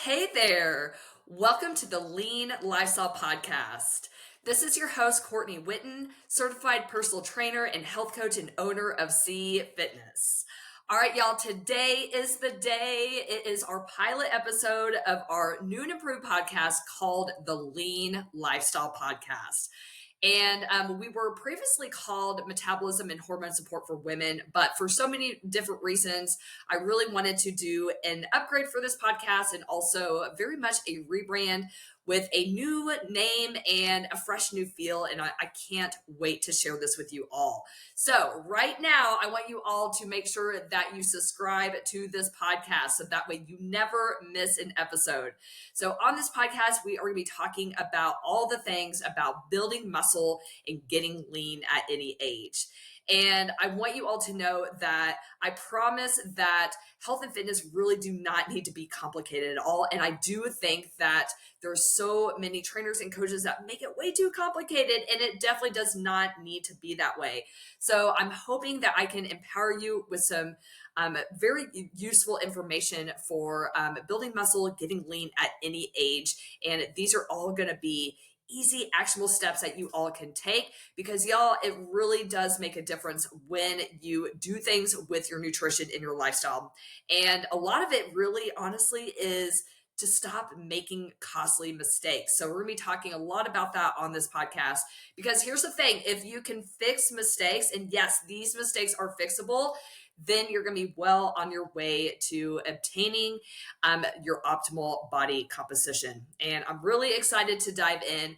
Hey there. Welcome to the Lean Lifestyle Podcast. This is your host, Courtney Witten, certified personal trainer and health coach and owner of C Fitness. All right, y'all, today is the day. It is our pilot episode of our new and improved podcast called the Lean Lifestyle Podcast. And we were previously called Metabolism and Hormone Support for Women, but for so many different reasons, I really wanted to do an upgrade for this podcast and also very much a rebrand with a new name and a fresh new feel. And I can't wait to share this with you all. So right now, I want you all to make sure that you subscribe to this podcast so that way you never miss an episode. So on this podcast, we are going to be talking about all the things about building muscle and getting lean at any age. And I want you all to know that I promise that health and fitness really do not need to be complicated at all. And I do think that there's so many trainers and coaches that make it way too complicated, and it definitely does not need to be that way. So I'm hoping that I can empower you with some very useful information for building muscle, getting lean at any age. And these are all going to be easy, actionable steps that you all can take because, y'all, it really does make a difference when you do things with your nutrition and your lifestyle. And a lot of it really, honestly, is to stop making costly mistakes. So we're going to be talking a lot about that on this podcast because here's the thing. If you can fix mistakes, and yes, these mistakes are fixable, then you're going to be well on your way to obtaining your optimal body composition. And I'm really excited to dive in.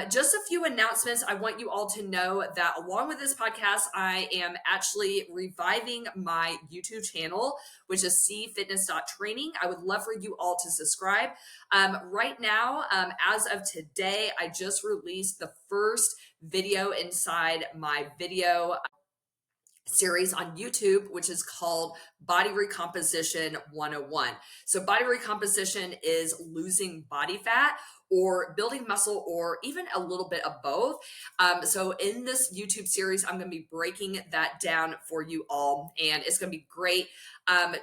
Just a few announcements. I want you all to know that along with this podcast, I am actually reviving my YouTube channel, which is cfitness.training. I would love for you all to subscribe. Right now, as of today, I just released the first video inside my video series on YouTube, which is called Body Recomposition 101. So body recomposition is losing body fat or building muscle or even a little bit of both. So in this YouTube series, I'm going to be breaking that down for you all, and it's going to be great.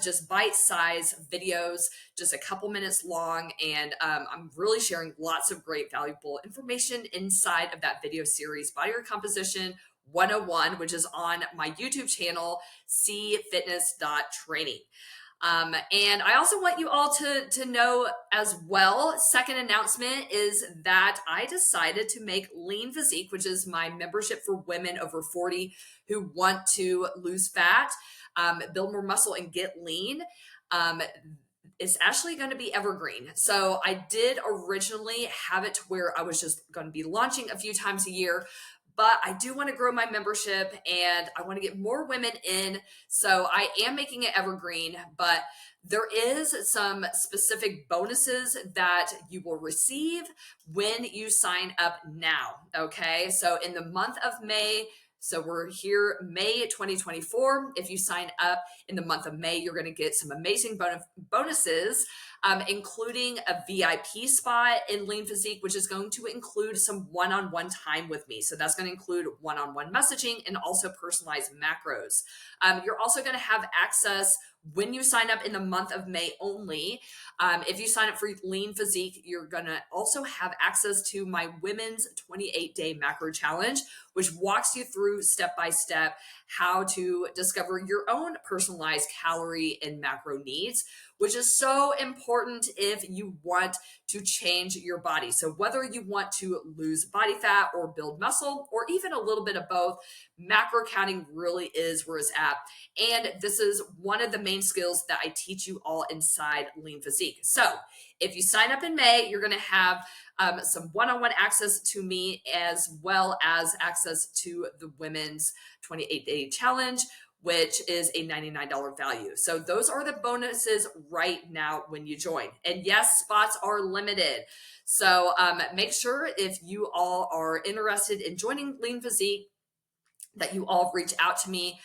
Just bite-sized videos, just a couple minutes long, and I'm really sharing lots of great valuable information inside of that video series, Body Recomposition 101, which is on my YouTube channel, cfitness.training. And I also want you all to know as well, second announcement is that I decided to make Lean Physique, which is my membership for women over 40 who want to lose fat, build more muscle, and get lean. It's actually going to be evergreen. So I did originally have it to where I was just going to be launching a few times a year, but I do want to grow my membership and I want to get more women in. So I am making it evergreen, but there is some specific bonuses that you will receive when you sign up now. Okay. So in the month of May, so we're here, May 2024. If you sign up in the month of May, you're going to get some amazing bonuses, including a VIP spot in Lean Physique, which is going to include some one-on-one time with me. So that's going to include one-on-one messaging and also personalized macros. You're also going to have access when you sign up in the month of May only. If you sign up for Lean Physique, you're going to also have access to my women's 28-day macro challenge, which walks you through step-by-step how to discover your own personalized calorie and macro needs, which is so important if you want to change your body. So whether you want to lose body fat or build muscle, or even a little bit of both, macro counting really is where it's at. And this is one of the main skills that I teach you all inside Lean Physique. So if you sign up in May, you're going to have some one-on-one access to me, as well as access to the women's 28-day challenge, which is a $99 value. So those are the bonuses right now when you join. And yes, spots are limited. So make sure if you all are interested in joining Lean Physique, that you all reach out to me.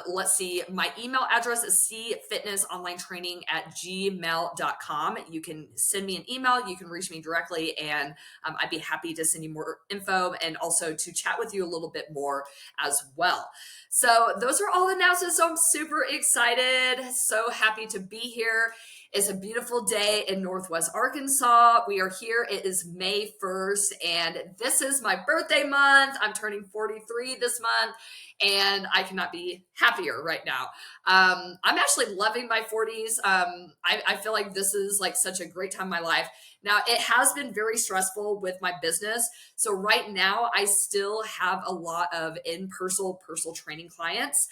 Let's see, my email address is cfitnessonlinetraining@gmail.com. You can send me an email, you can reach me directly, and I'd be happy to send you more info and also to chat with you a little bit more as well. So those are all announcements. So I'm super excited, so happy to be here. It's a beautiful day in Northwest Arkansas. We are here. It is May 1st, and this is my birthday month. I'm turning 43 this month, and I cannot be happier right now. I'm actually loving my 40s. I feel like this is like such a great time in my life. Now, it has been very stressful with my business. So right now, I still have a lot of in-person personal training clients.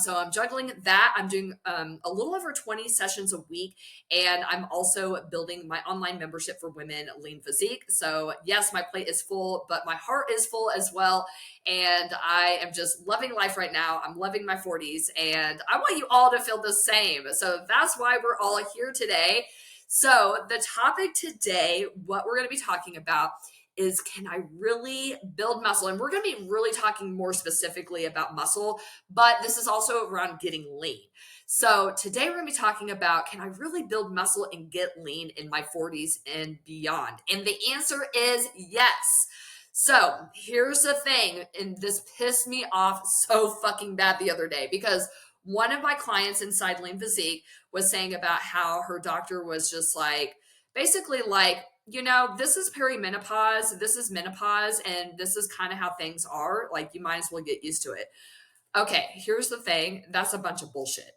So I'm juggling that. I'm doing a little over 20 sessions a week, and I'm also building my online membership for women, Lean Physique. So yes, my plate is full, but my heart is full as well. And I am just loving life right now. I'm loving my 40s, and I want you all to feel the same. So that's why we're all here today. So the topic today, what we're going to be talking about is, can I really build muscle? And we're going to be really talking more specifically about muscle, but this is also around getting lean. So today we're going to be talking about, can I really build muscle and get lean in my 40s and beyond? And the answer is yes. So here's the thing, and this pissed me off so fucking bad the other day, because one of my clients inside Lean Physique was saying about how her doctor was just like, basically like, this is perimenopause, this is menopause, and this is kind of how things are. Like, you might as well get used to it. Okay, here's the thing. That's a bunch of bullshit.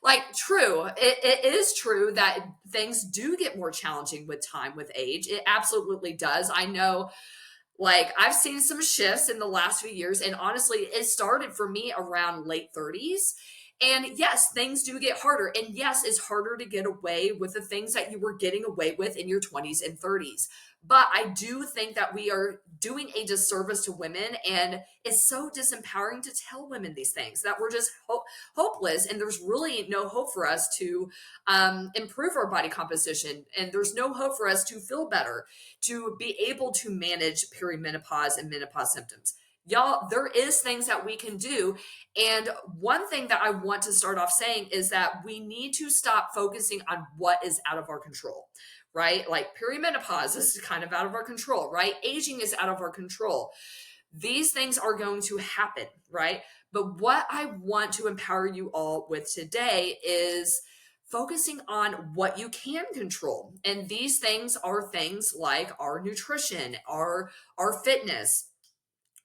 Like, true. It is true that things do get more challenging with time, with age. It absolutely does. I know, like, I've seen some shifts in the last few years, and honestly, it started for me around late 30s. And yes, things do get harder. And yes, it's harder to get away with the things that you were getting away with in your 20s and 30s. But I do think that we are doing a disservice to women, and it's so disempowering to tell women these things, that we're just hopeless, and there's really no hope for us to improve our body composition, and there's no hope for us to feel better, to be able to manage perimenopause and menopause symptoms. Y'all, there is things that we can do. And one thing that I want to start off saying is that we need to stop focusing on what is out of our control, right? Like, perimenopause is kind of out of our control, right? Aging is out of our control. These things are going to happen, right? But what I want to empower you all with today is focusing on what you can control. And these things are things like our nutrition, our fitness,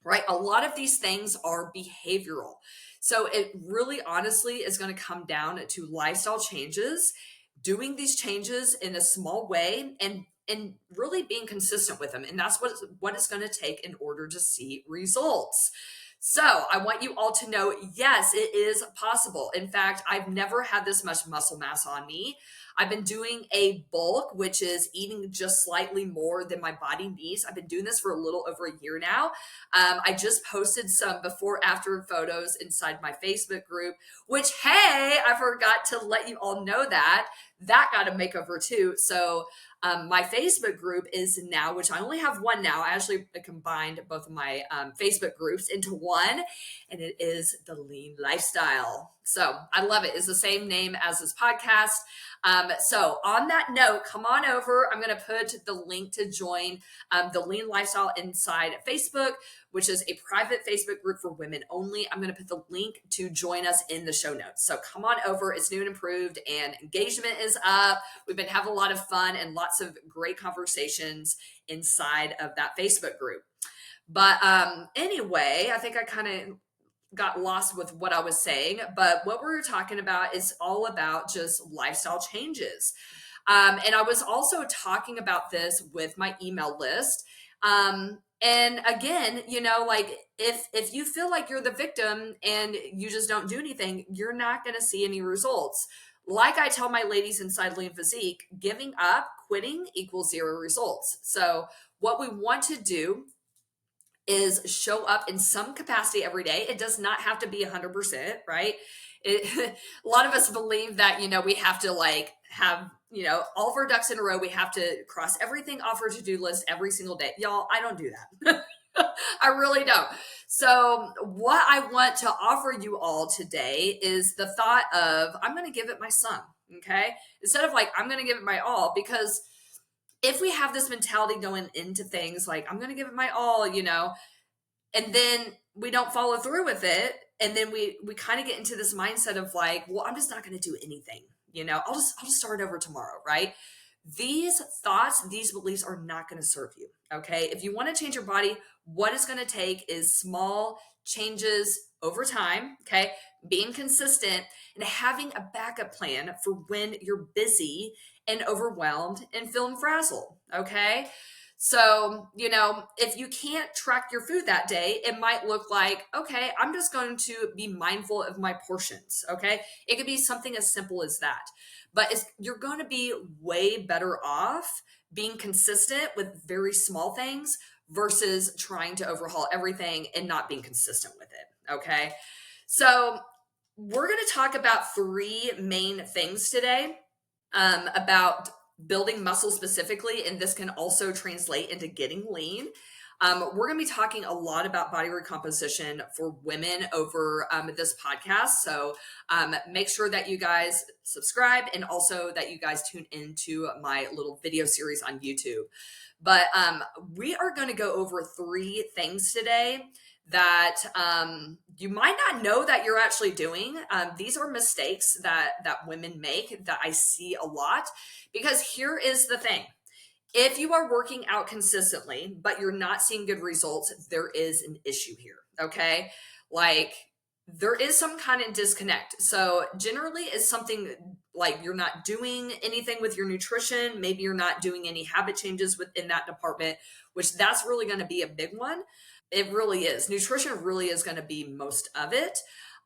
right? A lot of these things are behavioral. So it really honestly is going to come down to lifestyle changes, doing these changes in a small way, and really being consistent with them. And that's what it's going to take in order to see results. So I want you all to know, yes, it is possible. In fact, I've never had this much muscle mass on me. I've been doing a bulk, which is eating just slightly more than my body needs. I've been doing this for a little over a year now. I just posted some before after photos inside my Facebook group, which, hey, I forgot to let you all know that got a makeover too. So my Facebook group is now, which I only have one now. I actually combined both of my Facebook groups into one, and it is the Lean Lifestyle. So I love it. It's the same name as this podcast. So on that note, come on over. I'm going to put the link to join the Lean Lifestyle inside Facebook, which is a private Facebook group for women only. I'm going to put the link to join us in the show notes. So come on over. It's new and improved, and engagement is up. We've been having a lot of fun and lots of great conversations inside of that Facebook group. But anyway, I think I kind of got lost with what I was saying, but what we were talking about is all about just lifestyle changes. And I was also talking about this with my email list. And again, like, if you feel like you're the victim and you just don't do anything, you're not going to see any results. Like I tell my ladies inside Lean Physique, giving up, quitting equals zero results. So what we want to do is show up in some capacity every day. It does not have to be 100%, right? A lot of us believe that, we have to have, all of our ducks in a row. We have to cross everything off our to-do list every single day. Y'all, I don't do that. I really don't. So what I want to offer you all today is the thought of, I'm going to give it my son. Okay. Instead of I'm going to give it my all, because if we have this mentality going into things like, I'm going to give it my all, and then we don't follow through with it, and then we kind of get into this mindset of well, I'm just not going to do anything. I'll just start over tomorrow, right? These thoughts, these beliefs are not going to serve you. Okay. If you want to change your body, what it's going to take is small changes over time. Okay. Being consistent and having a backup plan for when you're busy and overwhelmed and feeling frazzled. Okay. So, if you can't track your food that day, it might look like, okay, I'm just going to be mindful of my portions. Okay. It could be something as simple as that. But you're going to be way better off being consistent with very small things versus trying to overhaul everything and not being consistent with it. Okay. So, we're going to talk about three main things today about building muscle specifically, and this can also translate into getting lean. We're going to be talking a lot about body recomposition for women over this podcast. So make sure that you guys subscribe and also that you guys tune into my little video series on YouTube. But we are going to go over three things today that you might not know that you're actually doing. These are mistakes that women make that I see a lot, because here is the thing. If you are working out consistently, but you're not seeing good results, there is an issue here. Okay. Like, there is some kind of disconnect. So generally it's something like you're not doing anything with your nutrition. Maybe you're not doing any habit changes within that department, which that's really going to be a big one. It really is. Nutrition really is going to be most of it.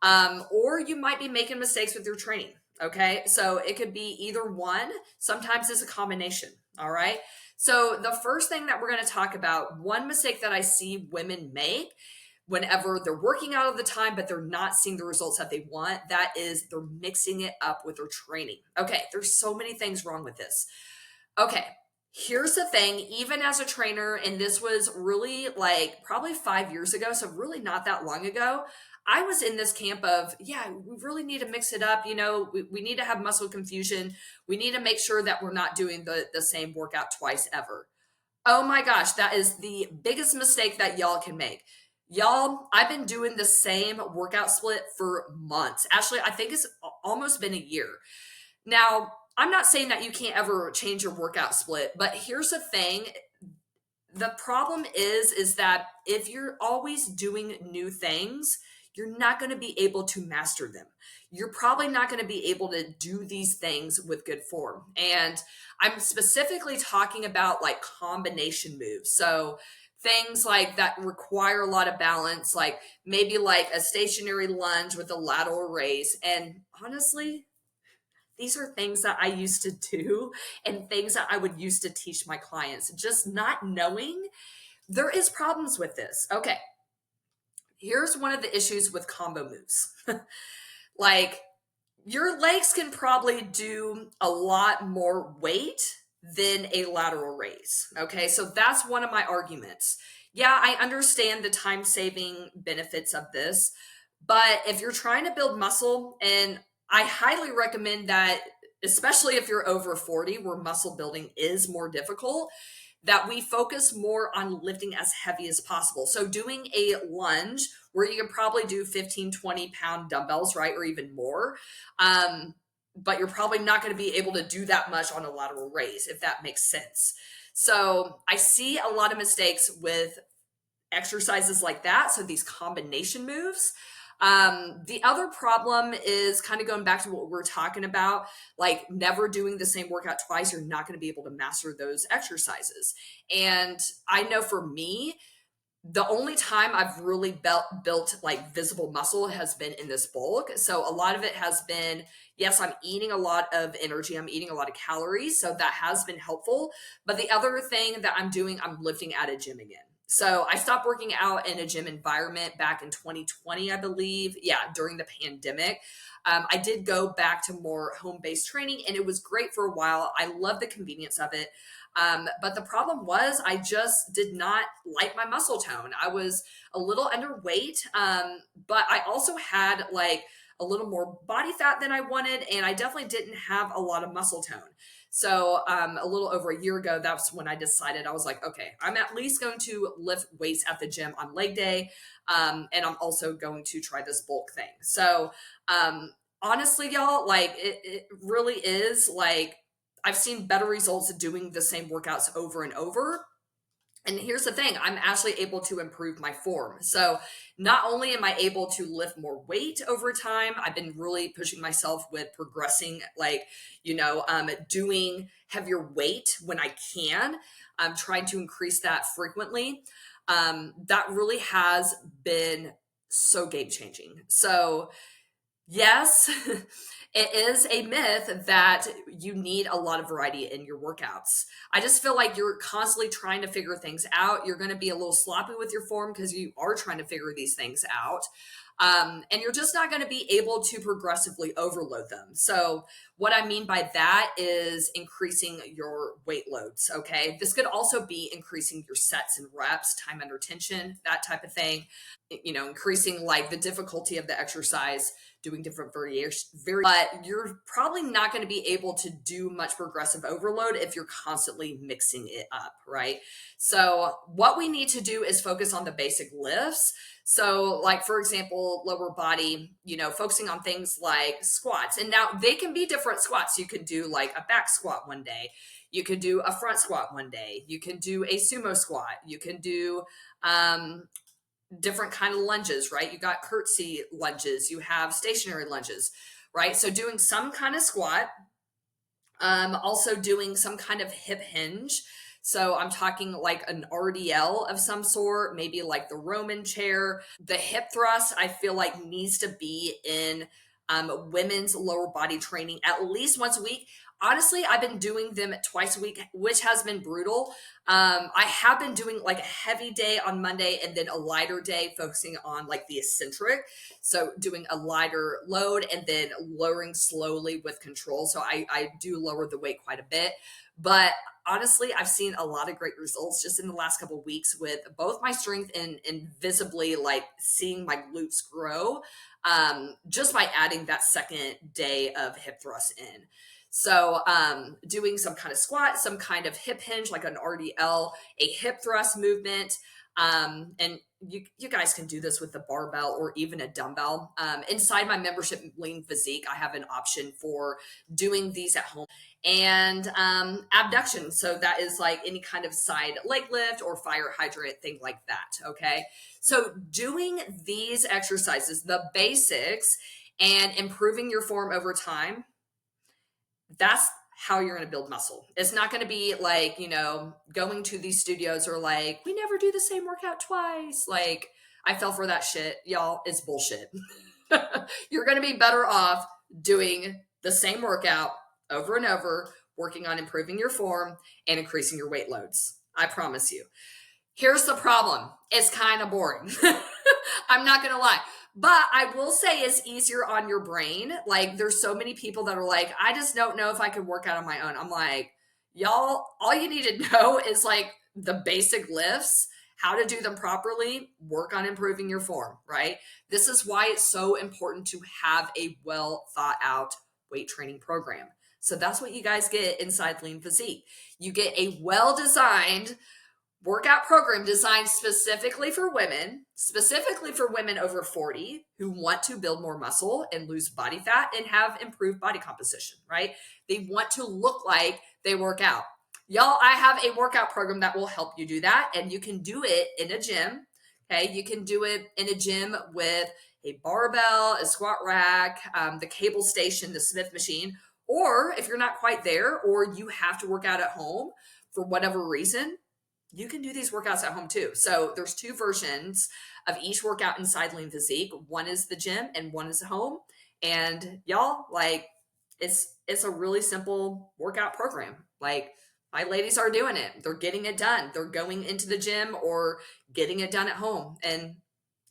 Or you might be making mistakes with your training. Okay. So it could be either one. Sometimes it's a combination. All right. So the first thing that we're going to talk about, one mistake that I see women make whenever they're working out all the time, but they're not seeing the results that they want, that is they're mixing it up with their training. Okay. There's so many things wrong with this. Okay. Here's the thing, even as a trainer, and this was really like probably 5 years ago, so really not that long ago, I was in this camp of, yeah, we really need to mix it up. We need to have muscle confusion. We need to make sure that we're not doing the same workout twice ever. Oh my gosh, that is the biggest mistake that y'all can make. Y'all, I've been doing the same workout split for months. Actually, I think it's almost been a year. Now, I'm not saying that you can't ever change your workout split, but here's the thing. The problem is that if you're always doing new things, you're not going to be able to master them. You're probably not going to be able to do these things with good form. And I'm specifically talking about like combination moves. So things like that require a lot of balance, like maybe like a stationary lunge with a lateral raise. And honestly, these are things that I used to do and things that I would use to teach my clients. Just not knowing, there is problems with this. Okay, here's one of the issues with combo moves. Like, your legs can probably do a lot more weight than a lateral raise. Okay, so that's one of my arguments. Yeah, I understand the time saving benefits of this, but if you're trying to build muscle, and I highly recommend that, especially if you're over 40, where muscle building is more difficult, that we focus more on lifting as heavy as possible. So doing a lunge where you can probably do 15, 20 pound dumbbells, right? Or even more. But you're probably not going to be able to do that much on a lateral raise, if that makes sense. So I see a lot of mistakes with exercises like that. So these combination moves. The other problem is kind of going back to what we're talking about, like never doing the same workout twice. You're not going to be able to master those exercises. And I know for me, the only time I've really built like visible muscle has been in this bulk. So a lot of it has been, yes, I'm eating a lot of energy. I'm eating a lot of calories. So that has been helpful. But the other thing that I'm doing, I'm lifting at a gym again. So I stopped working out in a gym environment back in 2020, I believe. Yeah, during the pandemic. I did go back to more home-based training, and it was great for a while. I love the convenience of it. But the problem was I just did not like my muscle tone. I was a little underweight, but I also had like a little more body fat than I wanted, and I definitely didn't have a lot of muscle tone. So a little over a year ago, that's when I decided, I was like, okay, I'm at least going to lift weights at the gym on leg day. And I'm also going to try this bulk thing. So honestly, y'all, like it really is like I've seen better results doing the same workouts over and over. And here's the thing, I'm actually able to improve my form. So not only am I able to lift more weight over time, I've been really pushing myself with progressing, like, doing heavier weight when I can. I'm trying to increase that frequently. That really has been so game changing. So yes, it is a myth that you need a lot of variety in your workouts. I just feel like you're constantly trying to figure things out. You're going to be a little sloppy with your form because you are trying to figure these things out. And you're just not going to be able to progressively overload them. So, what I mean by that is increasing your weight loads. Okay. This could also be increasing your sets and reps, time under tension, that type of thing. Increasing like the difficulty of the exercise, doing different variations, but you're probably not going to be able to do much progressive overload if you're constantly mixing it up, right? So what we need to do is focus on the basic lifts. So like, for example, lower body, focusing on things like squats. And now they can be different squats. You could do like a back squat one day. You could do a front squat one day. You can do a sumo squat. You can do different kind of lunges, right? You got curtsy lunges, you have stationary lunges, right? So doing some kind of squat, also doing some kind of hip hinge. So I'm talking like an RDL of some sort, maybe like the Roman chair. The hip thrust, I feel like needs to be in women's lower body training at least once a week. Honestly, I've been doing them twice a week, which has been brutal. I have been doing like a heavy day on Monday and then a lighter day focusing on like the eccentric. So doing a lighter load and then lowering slowly with control. So I do lower the weight quite a bit. But honestly, I've seen a lot of great results just in the last couple of weeks with both my strength and visibly like seeing my glutes grow just by adding that second day of hip thrust in. So doing some kind of squat, some kind of hip hinge, like an RDL, a hip thrust movement. And you guys can do this with the barbell or even a dumbbell. Inside my membership Lean Physique, I have an option for doing these at home and abduction. So that is like any kind of side leg lift or fire hydrant, thing like that. Okay. So doing these exercises, the basics, and improving your form over time, that's how you're going to build muscle. It's not going to be like, going to these studios or like, we never do the same workout twice. Like, I fell for that shit. Y'all, it's bullshit. You're going to be better off doing the same workout over and over, working on improving your form and increasing your weight loads. I promise you. Here's the problem. It's kind of boring. I'm not going to lie. But I will say it's easier on your brain. Like, there's so many people that are like, I just don't know if I could work out on my own. I'm like, y'all, all you need to know is like the basic lifts, how to do them properly, work on improving your form, right? This is why it's so important to have a well thought out weight training program. So that's what you guys get inside Lean Physique. You get a well designed workout program designed specifically for women over 40 who want to build more muscle and lose body fat and have improved body composition, right? They want to look like they work out. Y'all, I have a workout program that will help you do that, and you can do it in a gym. Okay, you can do it in a gym with a barbell, a squat rack, the cable station, the Smith machine, or if you're not quite there, or you have to work out at home for whatever reason, you can do these workouts at home too. So there's two versions of each workout inside Lean Physique. One is the gym and one is at home. And y'all, like, it's a really simple workout program. Like, my ladies are doing it. They're getting it done. They're going into the gym or getting it done at home. And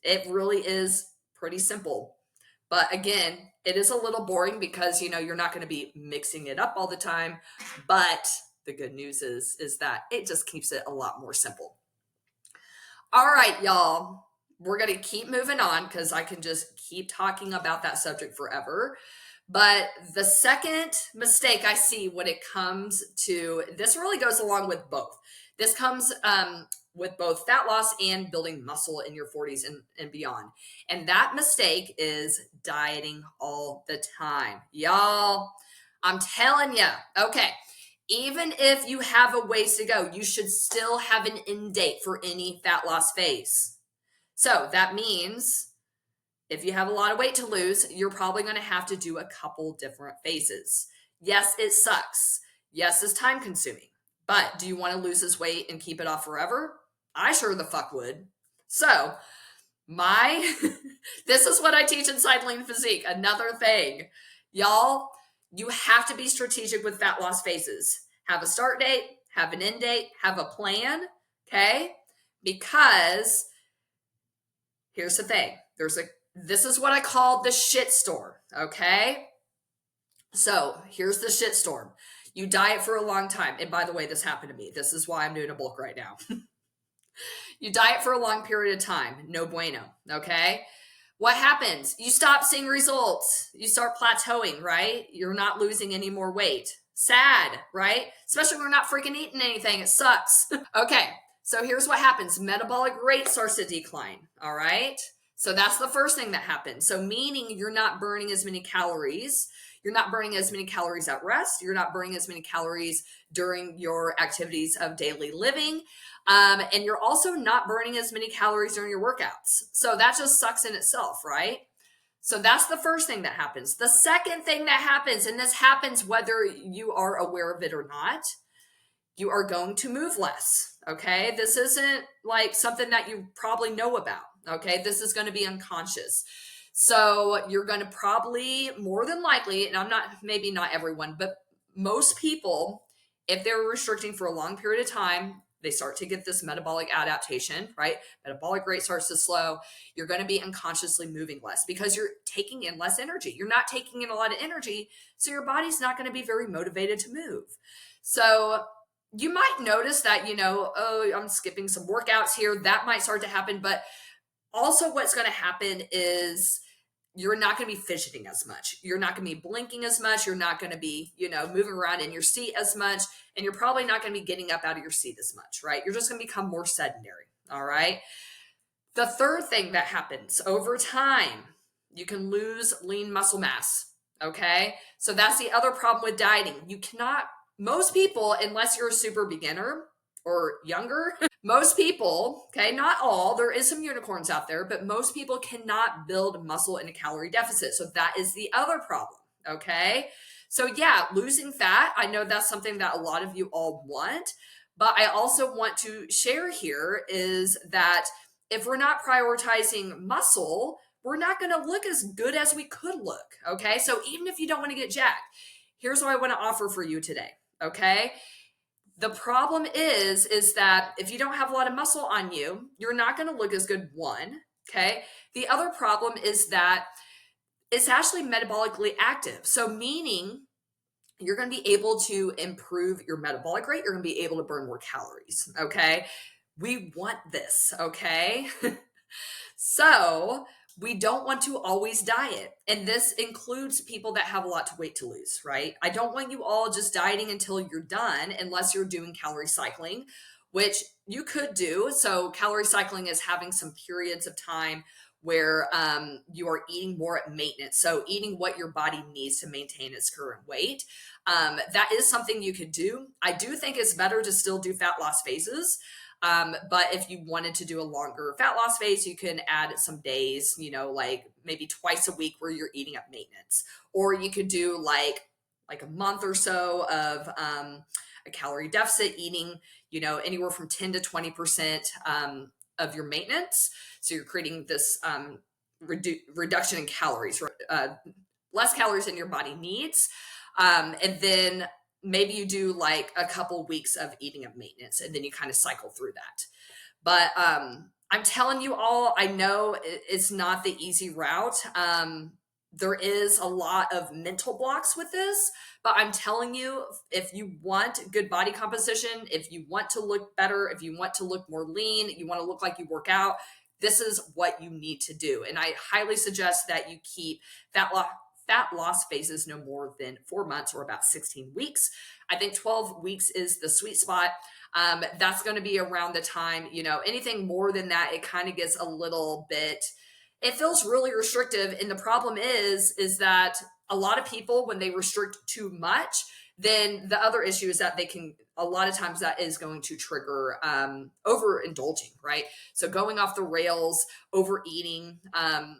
it really is pretty simple. But again, it is a little boring because, you're not going to be mixing it up all the time. But the good news is that it just keeps it a lot more simple. All right, y'all. We're going to keep moving on because I can just keep talking about that subject forever. But the second mistake I see when it comes to this really goes along with both. This comes with both fat loss and building muscle in your 40s and beyond. And that mistake is dieting all the time. Y'all, I'm telling you, okay, even if you have a ways to go, you should still have an end date for any fat loss phase. So that means if you have a lot of weight to lose, you're probably going to have to do a couple different phases. Yes, it sucks. Yes, it's time consuming. But do you want to lose this weight and keep it off forever? I sure the fuck would. So, this is what I teach inside Lean Physique. Another thing, y'all, you have to be strategic with fat loss phases. Have a start date, have an end date, have a plan, okay? Because here's the thing. This is what I call the shit storm, okay? So here's the shit storm. You diet for a long time. And by the way, this happened to me. This is why I'm doing a bulk right now. You diet for a long period of time. No bueno, okay? What happens? You stop seeing results. You start plateauing, right? You're not losing any more weight. Sad, right? Especially when we're not freaking eating anything. It sucks. Okay, so here's what happens. Metabolic rate starts to decline, all right? So that's the first thing that happens. So meaning you're not burning as many calories. You're not burning as many calories at rest. You're not burning as many calories during your activities of daily living. And you're also not burning as many calories during your workouts. So that just sucks in itself, right? So that's the first thing that happens. The second thing that happens, and this happens whether you are aware of it or not, you are going to move less, okay? This isn't like something that you probably know about, okay? This is going to be unconscious. So you're going to probably, more than likely, and maybe not everyone, but most people, if they're restricting for a long period of time, they start to get this metabolic adaptation, right? Metabolic rate starts to slow. You're going to be unconsciously moving less because you're taking in less energy. You're not taking in a lot of energy, so your body's not going to be very motivated to move. So you might notice that, oh, I'm skipping some workouts here. That might start to happen. But also what's going to happen is you're not going to be fidgeting as much. You're not going to be blinking as much. You're not going to be, moving around in your seat as much. And you're probably not going to be getting up out of your seat as much, right? You're just going to become more sedentary. All right. The third thing that happens over time, you can lose lean muscle mass. Okay. So that's the other problem with dieting. Most people, unless you're a super beginner or younger, most people, okay, not all, there is some unicorns out there, but most people cannot build muscle in a calorie deficit. So that is the other problem, okay? So yeah, losing fat, I know that's something that a lot of you all want, but I also want to share here is that if we're not prioritizing muscle, we're not going to look as good as we could look, okay? So even if you don't want to get jacked, here's what I want to offer for you today, okay? The problem is that if you don't have a lot of muscle on you, you're not going to look as good, one, okay? The other problem is that it's actually metabolically active. So meaning you're going to be able to improve your metabolic rate. You're going to be able to burn more calories, okay? We want this, okay? So we don't want to always diet. And this includes people that have a lot of weight to lose, right? I don't want you all just dieting until you're done unless you're doing calorie cycling, which you could do. So calorie cycling is having some periods of time where you are eating more at maintenance. So eating what your body needs to maintain its current weight. That is something you could do. I do think it's better to still do fat loss phases. But if you wanted to do a longer fat loss phase, you can add some days, like maybe twice a week where you're eating at maintenance, or you could do like a month or so of a calorie deficit, eating, anywhere from 10 to 20% of your maintenance. So you're creating this reduction in calories, less calories than your body needs. And then maybe you do like a couple weeks of eating at maintenance, and then you kind of cycle through that. But I'm telling you all, I know it's not the easy route. There is a lot of mental blocks with this, but I'm telling you, if you want good body composition, if you want to look better, if you want to look more lean, you want to look like you work out, this is what you need to do. And I highly suggest that you keep fat loss phases no more than 4 months or about 16 weeks. I think 12 weeks is the sweet spot. That's going to be around the time, anything more than that, it kind of gets a little bit, it feels really restrictive. And the problem is that a lot of people, when they restrict too much, then the other issue is that a lot of times that is going to trigger overindulging, right? So going off the rails, overeating,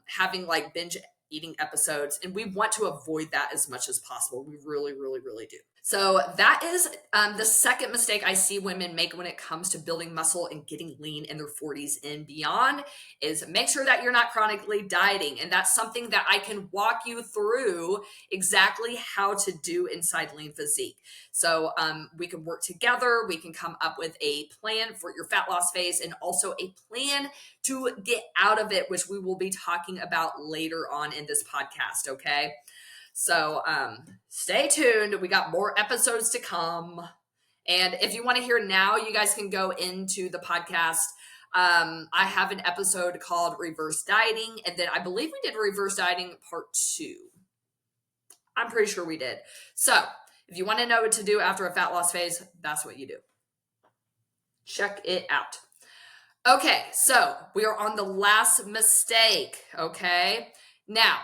having like binge eating episodes, and we want to avoid that as much as possible. We really, really, really do. So that is the second mistake I see women make when it comes to building muscle and getting lean in their 40s and beyond, is make sure that you're not chronically dieting. And that's something that I can walk you through exactly how to do inside Lean Physique. So we can work together. We can come up with a plan for your fat loss phase, and also a plan to get out of it, which we will be talking about later on in this podcast. Okay. So stay tuned. We got more episodes to come. And if you want to hear now, you guys can go into the podcast. I have an episode called Reverse Dieting. And then I believe we did Reverse Dieting Part 2. I'm pretty sure we did. So if you want to know what to do after a fat loss phase, that's what you do. Check it out. Okay, so we are on the last mistake, okay? Now,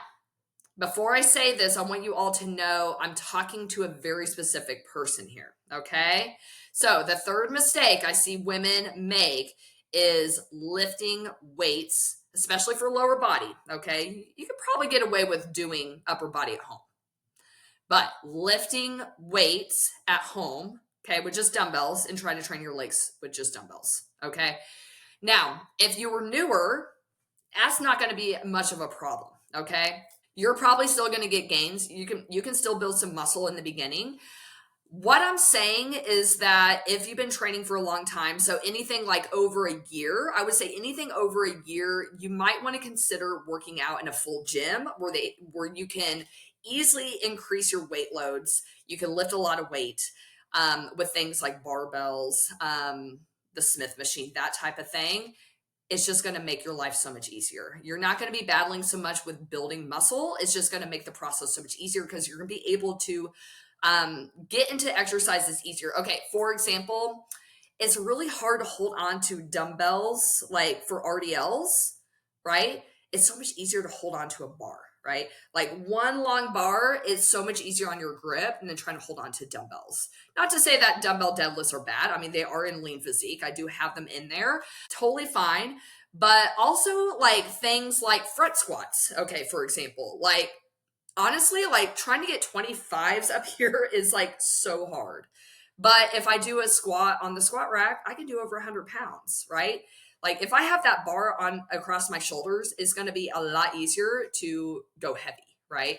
before I say this, I want you all to know I'm talking to a very specific person here, okay? So the third mistake I see women make is lifting weights, especially for lower body, okay? You could probably get away with doing upper body at home. But lifting weights at home, okay, with just dumbbells, and trying to train your legs with just dumbbells, okay? Now, if you were newer, that's not going to be much of a problem, okay? You're probably still going to get gains. You can still build some muscle in the beginning. What I'm saying is that if you've been training for a long time, so anything like over a year, I would say anything over a year, you might want to consider working out in a full gym where you can easily increase your weight loads. You can lift a lot of weight with things like barbells, the Smith machine, that type of thing. It's just going to make your life so much easier. You're not going to be battling so much with building muscle. It's just going to make the process so much easier, because you're going to be able to get into exercises easier. Okay, for example, it's really hard to hold on to dumbbells like for RDLs, right? It's so much easier to hold on to a bar, right? Like one long bar is so much easier on your grip than trying to hold on to dumbbells. Not to say that dumbbell deadlifts are bad. I mean, they are in Lean Physique. I do have them in there. Totally fine. But also like things like front squats, okay, for example, like honestly, like trying to get 25s up here is like so hard. But if I do a squat on the squat rack, I can do over 100 pounds, right? Like if I have that bar on across my shoulders, it's going to be a lot easier to go heavy, right?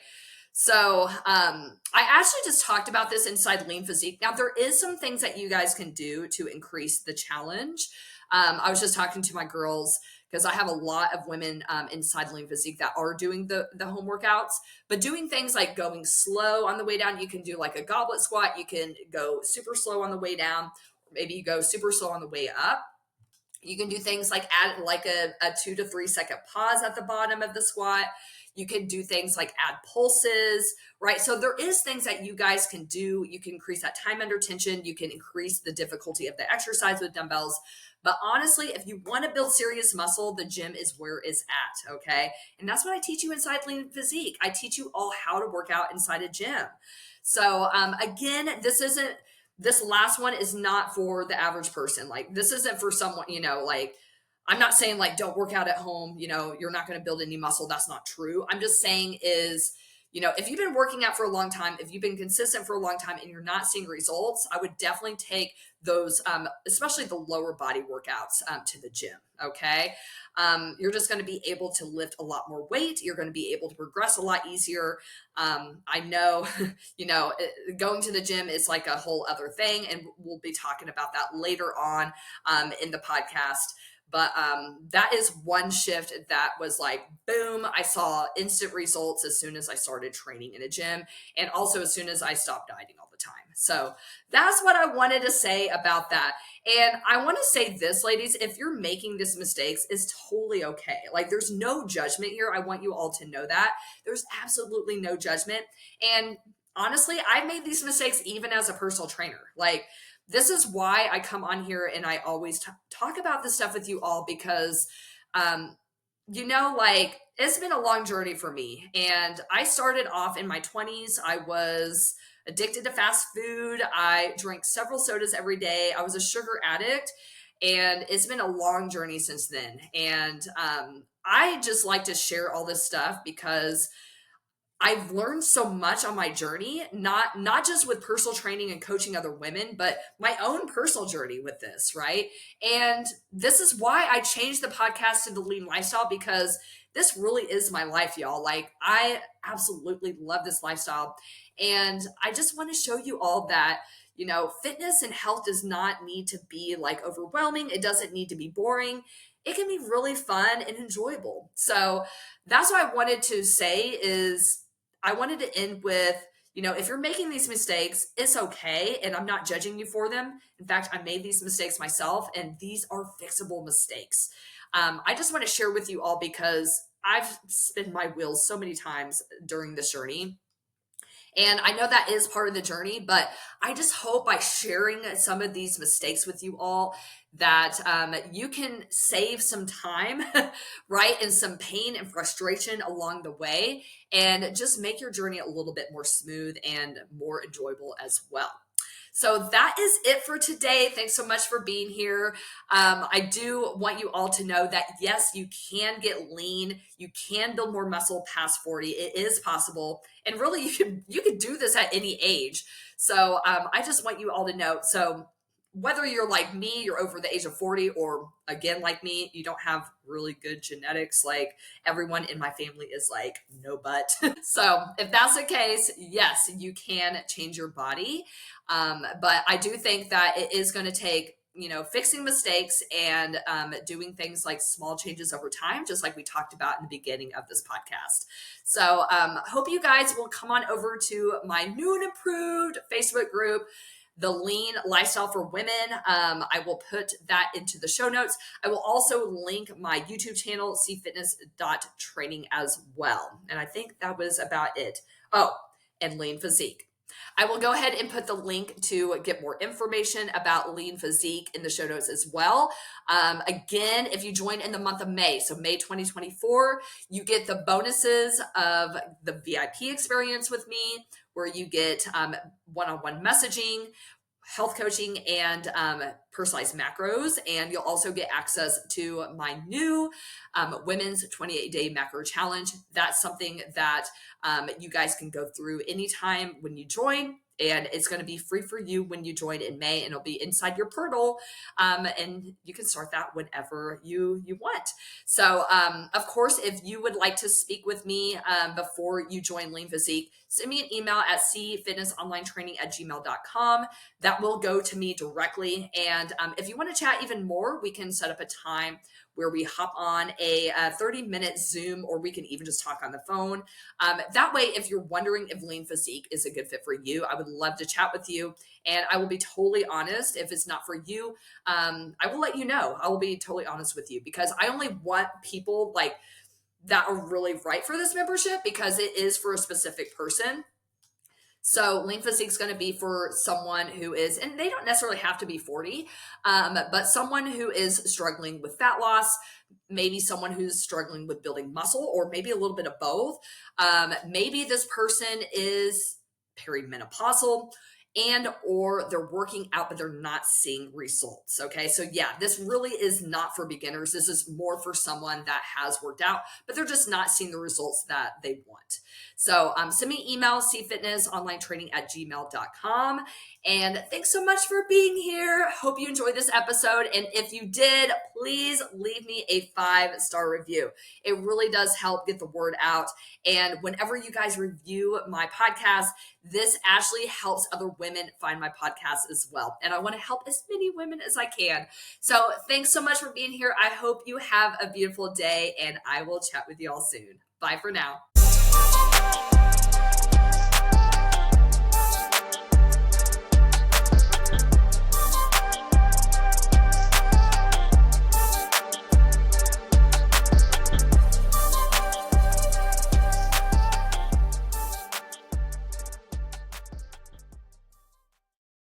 So I actually just talked about this inside Lean Physique. Now there is some things that you guys can do to increase the challenge. I was just talking to my girls, because I have a lot of women inside Lean Physique that are doing the home workouts, but doing things like going slow on the way down. You can do like a goblet squat. You can go super slow on the way down. Maybe you go super slow on the way up. You can do things like add like a 2 to 3 second pause at the bottom of the squat. You can do things like add pulses, right? So there is things that you guys can do. You can increase that time under tension. You can increase the difficulty of the exercise with dumbbells. But honestly, if you want to build serious muscle, the gym is where it's at, okay? And that's what I teach you inside Lean Physique. I teach you all how to work out inside a gym. So again, this last one is not for the average person. Like this isn't for someone, like I'm not saying like don't work out at home, you're not going to build any muscle. That's not true. I'm just saying is, if you've been working out for a long time, if you've been consistent for a long time and you're not seeing results, I would definitely take those, especially the lower body workouts to the gym. Okay. You're just going to be able to lift a lot more weight. You're going to be able to progress a lot easier. I know, going to the gym is like a whole other thing, and we'll be talking about that later on in the podcast. But that is one shift that was like, boom, I saw instant results as soon as I started training in a gym, and also as soon as I stopped dieting all the time. So that's what I wanted to say about that. And I want to say this, ladies, if you're making these mistakes, it's totally okay. Like there's no judgment here. I want you all to know that. There's absolutely no judgment. And honestly, I've made these mistakes even as a personal trainer. Like this is why I come on here and I always talk about this stuff with you all because, um, like it's been a long journey for me. And I started off in my 20s. I was addicted to fast food. I drank several sodas every day. I was a sugar addict. And it's been a long journey since then. And I just like to share all this stuff because I've learned so much on my journey, not just with personal training and coaching other women, but my own personal journey with this, right? And this is why I changed the podcast to the Lean Lifestyle, because this really is my life, y'all. Like, I absolutely love this lifestyle. And I just want to show you all that, fitness and health does not need to be like overwhelming. It doesn't need to be boring. It can be really fun and enjoyable. So that's what I wanted to say is I wanted to end with, if you're making these mistakes, it's okay. And I'm not judging you for them. In fact, I made these mistakes myself, and these are fixable mistakes. I just want to share with you all because I've spun my wheels so many times during this journey. And I know that is part of the journey, but I just hope by sharing some of these mistakes with you all that you can save some time, right? And some pain and frustration along the way, and just make your journey a little bit more smooth and more enjoyable as well. So that is it for today. Thanks so much for being here. I do want you all to know that yes, you can get lean. You can build more muscle past 40. It is possible. And really you can do this at any age. So I just want you all to know. So whether you're like me, you're over the age of 40, or again, like me, you don't have really good genetics. Like everyone in my family is like, no butt. So if that's the case, yes, you can change your body. But I do think that it is going to take, fixing mistakes and doing things like small changes over time, just like we talked about in the beginning of this podcast. So hope you guys will come on over to my new and improved Facebook group, The Lean Lifestyle for Women. I will put that into the show notes. I will also link my YouTube channel, cfitness.training, as well. And I think that was about it. Oh, and Lean Physique. I will go ahead and put the link to get more information about Lean Physique in the show notes as well. Again, if you join in the month of May, so May 2024, you get the bonuses of the VIP experience with me, where you get one-on-one messaging, health coaching, and personalized macros. And you'll also get access to my new women's 28-day macro challenge. That's something that you guys can go through anytime when you join. And it's going to be free for you when you join in May, and it'll be inside your portal. And you can start that whenever you want. So, of course, if you would like to speak with me before you join Lean Physique, send me an email at cfitnessonlinetraining@gmail.com. That will go to me directly. And if you want to chat even more, we can set up a time where we hop on a 30-minute Zoom, or we can even just talk on the phone. That way, if you're wondering if Lean Physique is a good fit for you, I would love to chat with you. And I will be totally honest. If it's not for you, I will let you know. I will be totally honest with you, because I only want people like that are really right for this membership, because it is for a specific person. So Lean Physique is going to be for someone who is, and they don't necessarily have to be 40, but someone who is struggling with fat loss, maybe someone who's struggling with building muscle, or maybe a little bit of both. Maybe this person is perimenopausal, and or they're working out but they're not seeing results. Okay, so yeah, this really is not for beginners. This is more for someone that has worked out but they're just not seeing the results that they want. So send me an email, cfitnessonlinetraining@gmail.com. And thanks so much for being here. Hope you enjoyed this episode. And if you did, please leave me a 5-star review. It really does help get the word out. And whenever you guys review my podcast, this actually helps other women find my podcast as well. And I want to help as many women as I can. So thanks so much for being here. I hope you have a beautiful day, and I will chat with you all soon. Bye for now.